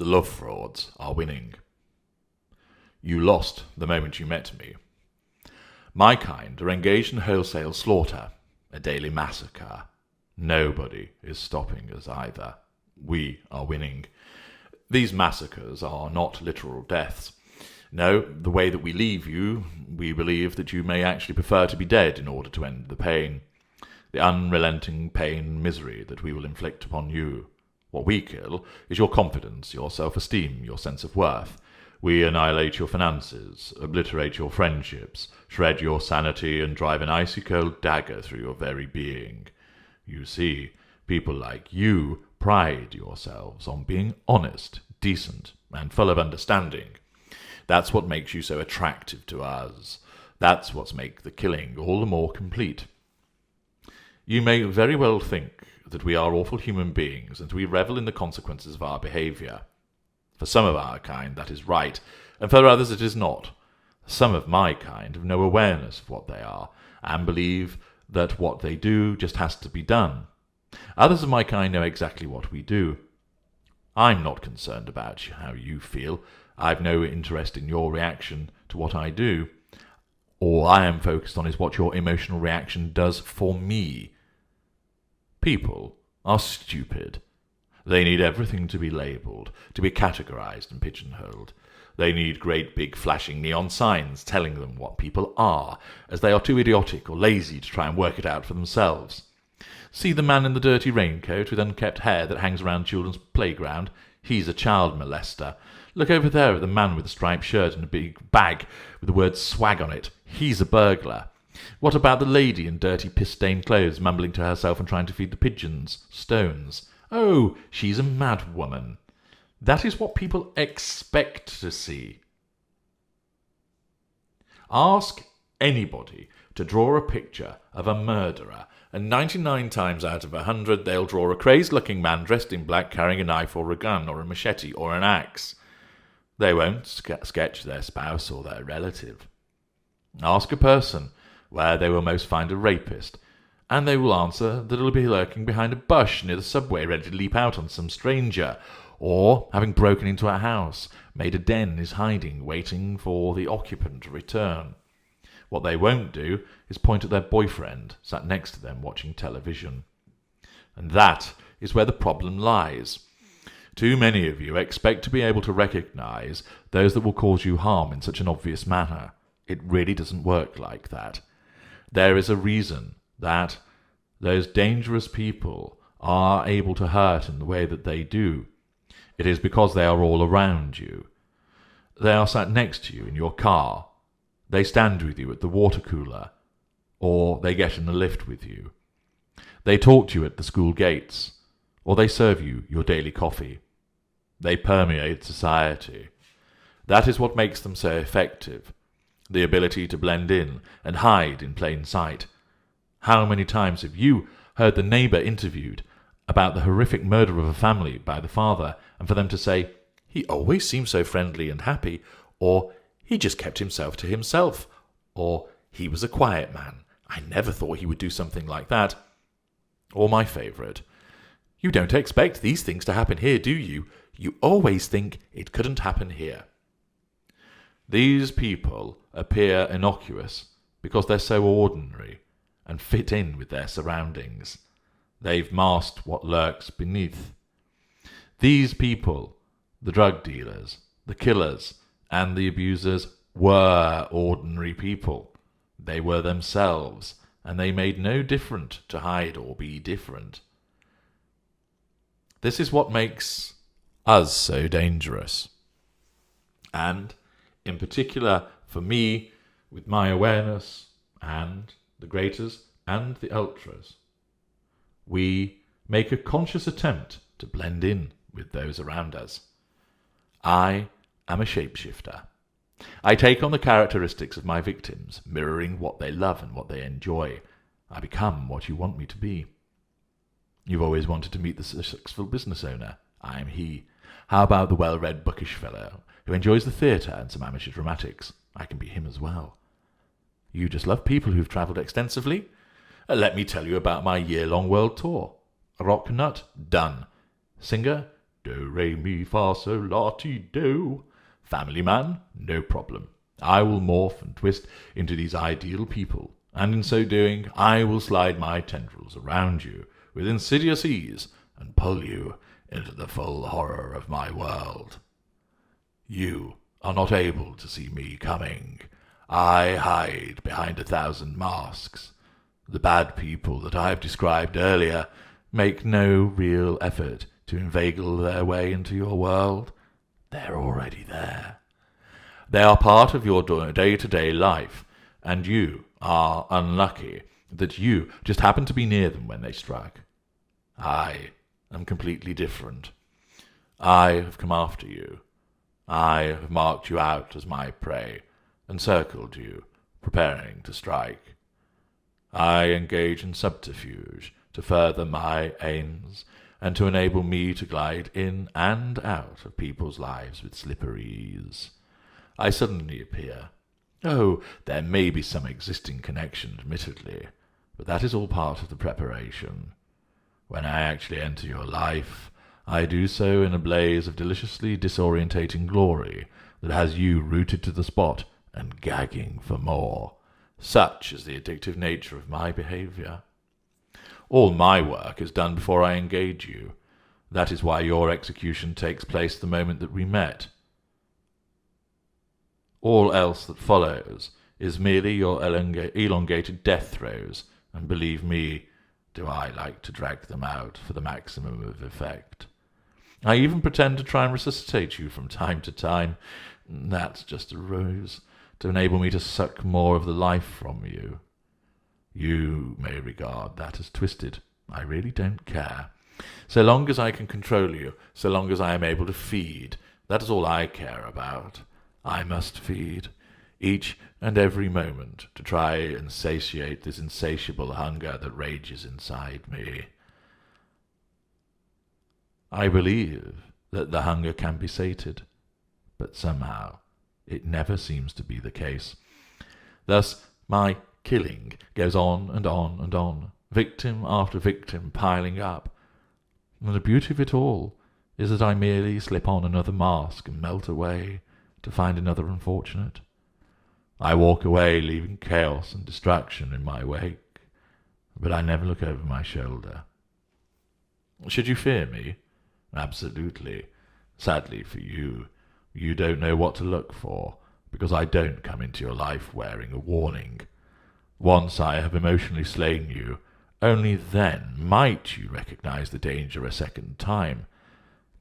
The love frauds are winning. You lost the moment you met me. My kind are engaged in wholesale slaughter, a daily massacre. Nobody is stopping us either. We are winning. These massacres are not literal deaths. No, the way that we leave you, we believe that you may actually prefer to be dead in order to end the pain. The unrelenting pain and misery that we will inflict upon you. What we kill is your confidence, your self-esteem, your sense of worth. We annihilate your finances, obliterate your friendships, shred your sanity, and drive an icy-cold dagger through your very being. You see, people like you pride yourselves on being honest, decent, and full of understanding. That's what makes you so attractive to us. That's what makes the killing all the more complete. You may very well think that we are awful human beings and that we revel in the consequences of our behaviour. For some of our kind, that is right, and for others it is not. Some of my kind have no awareness of what they are, and believe that what they do just has to be done. Others of my kind know exactly what we do. I'm not concerned about how you feel. I've no interest in your reaction to what I do. All I am focused on is what your emotional reaction does for me. People are stupid. They need everything to be labelled, to be categorised and pigeonholed. They need great big flashing neon signs telling them what people are, as they are too idiotic or lazy to try and work it out for themselves. See the man in the dirty raincoat with unkempt hair that hangs around children's playground? He's a child molester. Look over there at the man with a striped shirt and a big bag with the word swag on it. He's a burglar. What about the lady in dirty piss-stained clothes, mumbling to herself and trying to feed the pigeons stones? Oh, she's a mad woman. That is what people expect to see. Ask anybody to draw a picture of a murderer, and 99 times out of 100 they'll draw a crazed-looking man dressed in black carrying a knife or a gun or a machete or an axe. They won't sketch their spouse or their relative. Ask a person where they will most find a rapist, and they will answer that it'll be lurking behind a bush near the subway ready to leap out on some stranger, or, having broken into a house, made a den, is hiding, waiting for the occupant to return. What they won't do is point at their boyfriend sat next to them watching television. And that is where the problem lies. Too many of you expect to be able to recognise those that will cause you harm in such an obvious manner. It really doesn't work like that. There is a reason that those dangerous people are able to hurt in the way that they do. It is because they are all around you. They are sat next to you in your car. They stand with you at the water cooler, or they get in a lift with you. They talk to you at the school gates, or they serve you your daily coffee. They permeate society. That is what makes them so effective, the ability to blend in and hide in plain sight. How many times have you heard the neighbour interviewed about the horrific murder of a family by the father, and for them to say, "He always seemed so friendly and happy," or "He just kept himself to himself," or "He was a quiet man. I never thought he would do something like that." Or my favourite, "You don't expect these things to happen here, do you? You always think it couldn't happen here." These people appear innocuous because they're so ordinary and fit in with their surroundings. They've masked what lurks beneath. These people, the drug dealers, the killers, and the abusers, were ordinary people. They were themselves, and they made no difference to hide or be different. This is what makes us so dangerous. And, in particular, for me, with my awareness, and the greaters and the ultras, we make a conscious attempt to blend in with those around us. I am a shapeshifter. I take on the characteristics of my victims, mirroring what they love and what they enjoy. I become what you want me to be. You've always wanted to meet the successful business owner. I am he. How about the well-read bookish fellow who enjoys the theatre and some amateur dramatics? I can be him as well. You just love people who've travelled extensively? Let me tell you about my year-long world tour. A rock nut? Done. Singer? Do, re, mi, fa, sol, la, ti, do. Family man? No problem. I will morph and twist into these ideal people, and in so doing, I will slide my tendrils around you with insidious ease and pull you into the full horror of my world. You are not able to see me coming. I hide behind 1,000 masks. The bad people that I have described earlier make no real effort to inveigle their way into your world. They're already there. They are part of your day-to-day life, and you are unlucky that you just happened to be near them when they struck. I am completely different. I have come after you. I have marked you out as my prey, and circled you, preparing to strike. I engage in subterfuge to further my aims, and to enable me to glide in and out of people's lives with slippery ease. I suddenly appear. Oh, there may be some existing connection, admittedly, but that is all part of the preparation. When I actually enter your life, I do so in a blaze of deliciously disorientating glory that has you rooted to the spot and gagging for more. Such is the addictive nature of my behavior. All my work is done before I engage you. That is why your execution takes place the moment that we met. All else that follows is merely your elongated death throes, and believe me, do I like to drag them out for the maximum of effect. I even pretend to try and resuscitate you from time to time. That's just a ruse, to enable me to suck more of the life from you. You may regard that as twisted. I really don't care. So long as I can control you, so long as I am able to feed, that is all I care about. I must feed, each and every moment, to try and satiate this insatiable hunger that rages inside me. I believe that the hunger can be sated, but somehow it never seems to be the case. Thus my killing goes on and on and on, victim after victim piling up. And the beauty of it all is that I merely slip on another mask and melt away to find another unfortunate. I walk away, leaving chaos and destruction in my wake, but I never look over my shoulder. Should you fear me? Absolutely. Sadly for you, you don't know what to look for, because I don't come into your life wearing a warning. Once I have emotionally slain you, only then might you recognize the danger a second time.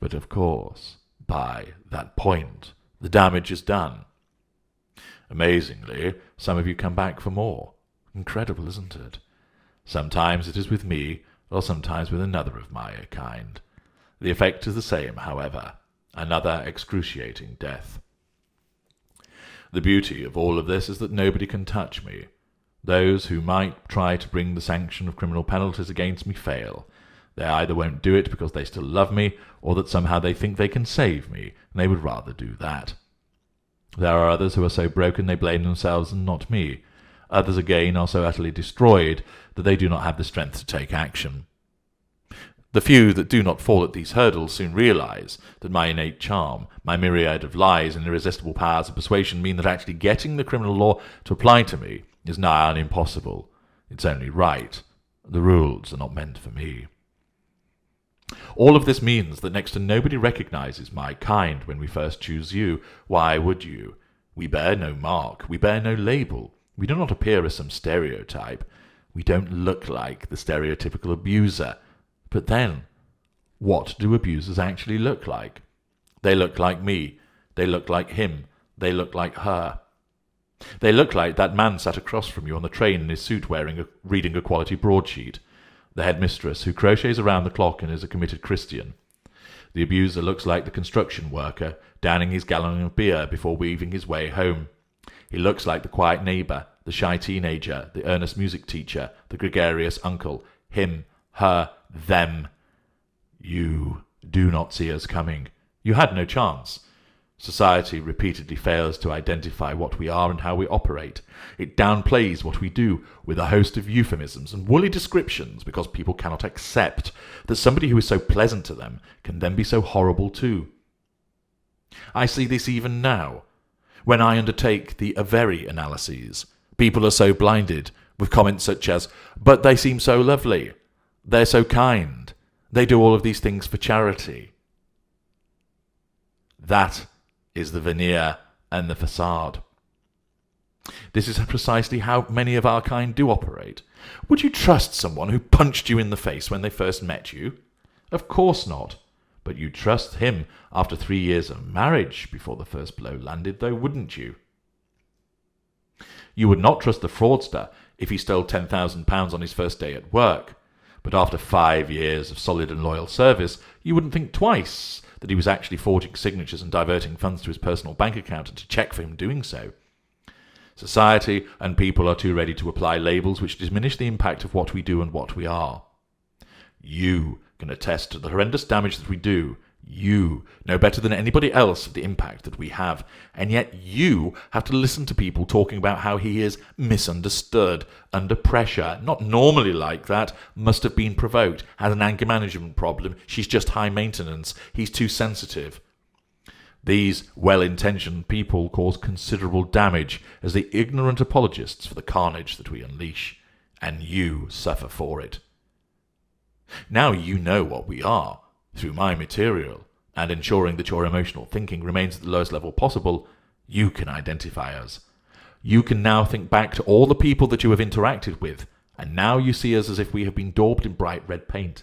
But of course, by that point, the damage is done. Amazingly, some of you come back for more. Incredible, isn't it? Sometimes it is with me, or sometimes with another of my kind. The effect is the same, however, another excruciating death. The beauty of all of this is that nobody can touch me. Those who might try to bring the sanction of criminal penalties against me fail. They either won't do it because they still love me, or that somehow they think they can save me, and they would rather do that. There are others who are so broken they blame themselves and not me. Others again are so utterly destroyed that they do not have the strength to take action. The few that do not fall at these hurdles soon realize that my innate charm, my myriad of lies and irresistible powers of persuasion mean that actually getting the criminal law to apply to me is nigh on impossible. It's only right. The rules are not meant for me. All of this means that next to nobody recognizes my kind when we first choose you. Why would you? We bear no mark. We bear no label. We do not appear as some stereotype. We don't look like the stereotypical abuser. But then, what do abusers actually look like? They look like me. They look like him. They look like her. They look like that man sat across from you on the train in his suit reading a quality broadsheet. The headmistress who crochets around the clock and is a committed Christian. The abuser looks like the construction worker downing his gallon of beer before weaving his way home. He looks like the quiet neighbour, the shy teenager, the earnest music teacher, the gregarious uncle, him, her, them. You do not see us coming. You had no chance. Society repeatedly fails to identify what we are and how we operate. It downplays what we do with a host of euphemisms and woolly descriptions because people cannot accept that somebody who is so pleasant to them can then be so horrible too. I see this even now, when I undertake the very analyses. People are so blinded with comments such as, "But they seem so lovely. They're so kind. They do all of these things for charity." That is the veneer and the facade. This is precisely how many of our kind do operate. Would you trust someone who punched you in the face when they first met you? Of course not. But you'd trust him after 3 years of marriage before the first blow landed, though, wouldn't you? You would not trust the fraudster if he stole £10,000 on his first day at work. But after 5 years of solid and loyal service, you wouldn't think twice that he was actually forging signatures and diverting funds to his personal bank account and to check for him doing so. Society and people are too ready to apply labels which diminish the impact of what we do and what we are. You can attest to the horrendous damage that we do. You know better than anybody else of the impact that we have, and yet you have to listen to people talking about how he is misunderstood, under pressure, not normally like that, must have been provoked, has an anger management problem, she's just high maintenance, he's too sensitive. These well-intentioned people cause considerable damage as the ignorant apologists for the carnage that we unleash, and you suffer for it. Now you know what we are, through my material, and ensuring that your emotional thinking remains at the lowest level possible, you can identify us. You can now think back to all the people that you have interacted with, and now you see us as if we have been daubed in bright red paint.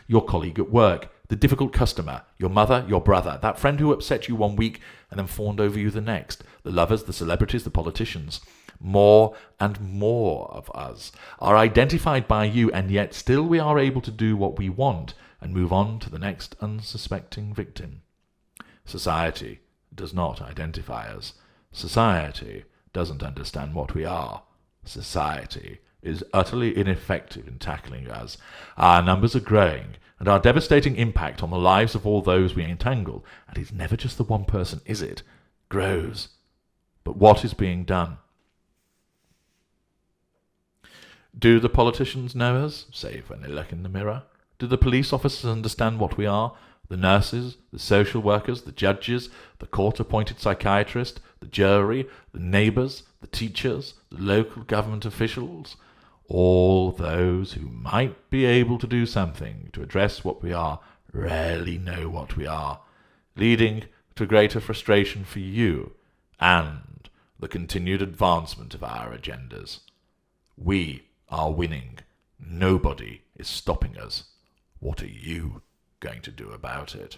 Your colleague at work, the difficult customer, your mother, your brother, that friend who upset you one week and then fawned over you the next, the lovers, the celebrities, the politicians. More and more of us are identified by you, and yet still we are able to do what we want and move on to the next unsuspecting victim. Society does not identify us. Society doesn't understand what we are. Society is utterly ineffective in tackling us. Our numbers are growing, and our devastating impact on the lives of all those we entangle, and it's never just the one person, is it, grows. But what is being done? Do the politicians know us, save when they look in the mirror? Do the police officers understand what we are? The nurses, the social workers, the judges, the court-appointed psychiatrist, the jury, the neighbours, the teachers, the local government officials? All those who might be able to do something to address what we are rarely know what we are, leading to greater frustration for you and the continued advancement of our agendas. We are winning. Nobody is stopping us. What are you going to do about it?